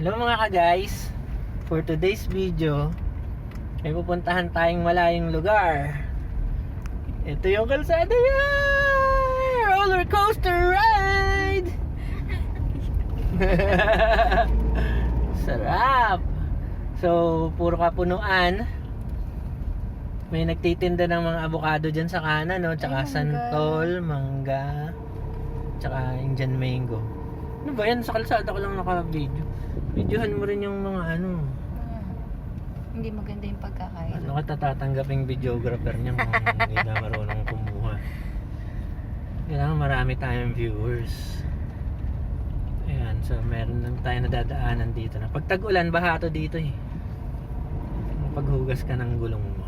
Hello mga ka-guys, for today's video may pupuntahan tayong malayong lugar. Ito yung kalsada niya, roller coaster ride. Sarap. So puro kapunuan. May nagtitinda ng mga avocado dyan sa kanan, no? Tsaka santol, mangga, tsaka Indian mango. Ano ba yan? Sa kalsada ko lang naka-video. Videohan mo rin yung mga ano. Hindi maganda yung pagkakain. Ano ka tatanggaping videographer niya kung hindi na marunong kumuha. Kailangan marami tayong viewers. Ayan, so meron lang tayo nadadaanan dito na. Pag tag-ulan, baha to dito eh. Paghugas ka ng gulong mo.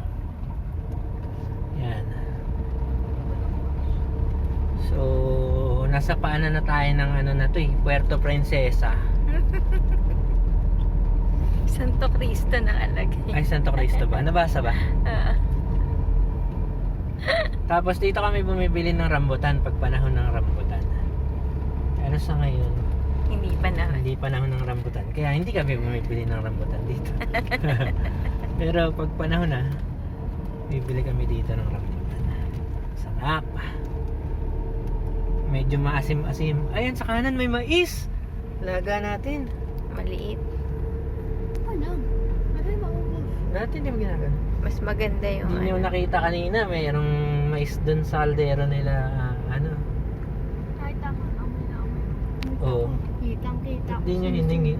Ayan. So, nasa paanan na tayo ng ano na to eh, Puerto Princesa. Santo Cristo na alagay. Ay, Santo Cristo ba? Nabasa ba? Tapos dito kami bumibili ng rambutan pag panahon ng rambutan. Pero sa ngayon, hindi panahon ng rambutan. Kaya hindi kami bumibili ng rambutan dito. Pero pag panahon na, bibili kami dito ng rambutan. Sarap. Medyo maasim-asim. Ayan, sa kanan may mais. Laga natin. Maliit. Dati hindi mo ginagano. Mas maganda yung Hindi nyo nakita kanina, mayroong mais dun sa kaldero nila, ano. Kahit ako, amoy na amoy. Oo. Kitang-kita. Hindi nyo hiningi.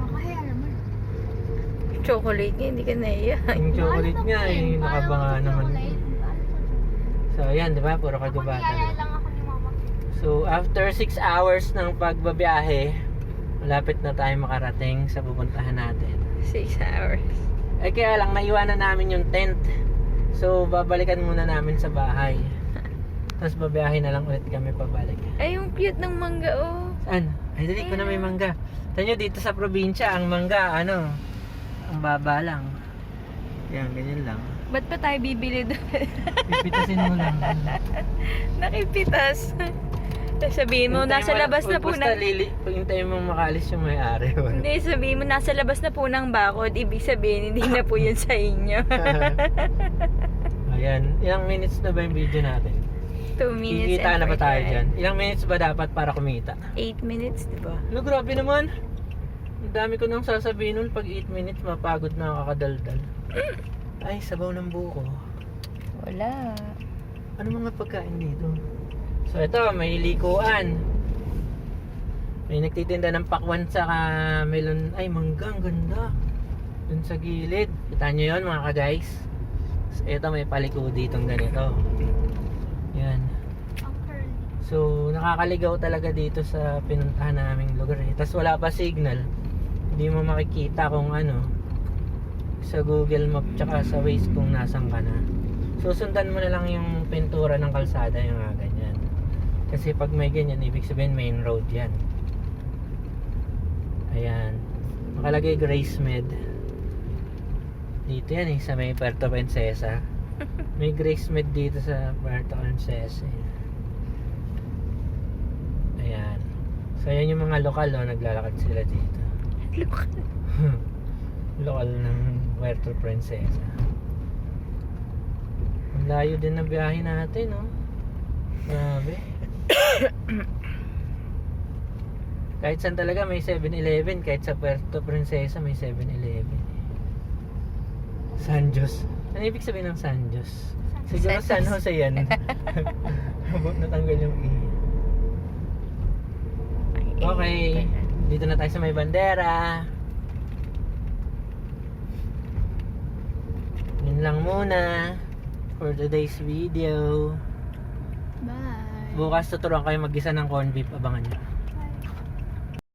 Makahiya naman. chocolate niya, hindi ka naiya. Yung chocolate nga eh, nakabanga naman. So ayan, di ba? Puro kagubatan. Kaya lang ako ni mama. So after 6 hours ng pagbabiyahe, malapit na tayo makarating sa pupuntahan natin. 6 hours. Eh kaya lang, naiwanan namin yung tent. So babalikan muna namin sa bahay. Tapos babiyahe na lang ulit kami pabalik. Ay, yung cute ng mangga, oh. Saan? Ay, dali ko na may mangga. Tanyo dito sa probinsya, ang mangga, ano, ang baba lang. Yan, ganyan lang. Ba't pa tayo bibili doon? Pipitasin mo lang. Nakipitas. Sabihin mo, nasa labas na po Basta ng... hintayin mo makalis yung may-ari. Hindi, sabihin mo, nasa labas na po ng bakod. Ibig sabihin, hindi na po yun sa inyo. Ayan, ilang minutes na ba yung video natin? 2 minutes Kikita and na ba tayo 45. dyan? Ilang minutes ba dapat para kumita? 8 minutes, diba? Ano, grabe naman. Ang dami ko nang sasabihin nun, pag 8 minutes, mapagod na kakadaldal. Ay, sabaw ng buko. Wala. Ano mga pagkain dito? So ito, may likuan. May nagtitinda ng pakwan sa melon. Ay, mangga, ang ganda. Dun sa gilid. Kita nyo yun mga ka-guys. So ito, may paliko ditong ganito. Yan. Ang curly. So nakakaligaw talaga dito sa pinuntahan naming lugar eh. Tapos wala pa signal. Hindi mo makikita kung ano sa Google Map tsaka sa Waze kung nasan ka na. Susundan mo na lang yung pintura ng kalsada, yung mga ganyan. Kasi pag may ganyan, ibig sabihin main road yan. Ayan. Nakalagay Grace Med. Dito yan eh, sa may Puerto Princesa. May Grace Med dito sa Puerto Princesa. Ayan. So yan yung mga lokal, no? Naglalakad sila dito. Lokal? Lokal ng Puerto Princesa. Ang layo din ng biyahe natin, no? Grabe. Kahit saan talaga may 7-Eleven. Kahit sa Puerto Princesa may 7-Eleven. San Jose. Ano ibig sabihin ng San Jose? Siguro San Jose yan. Natanggal yung E. Okay. Dito na tayo sa may bandera. Yun lang muna for today's video. Bye. Bukas tuturuan kayo mag-gisa ng corned beef. Abangan nyo.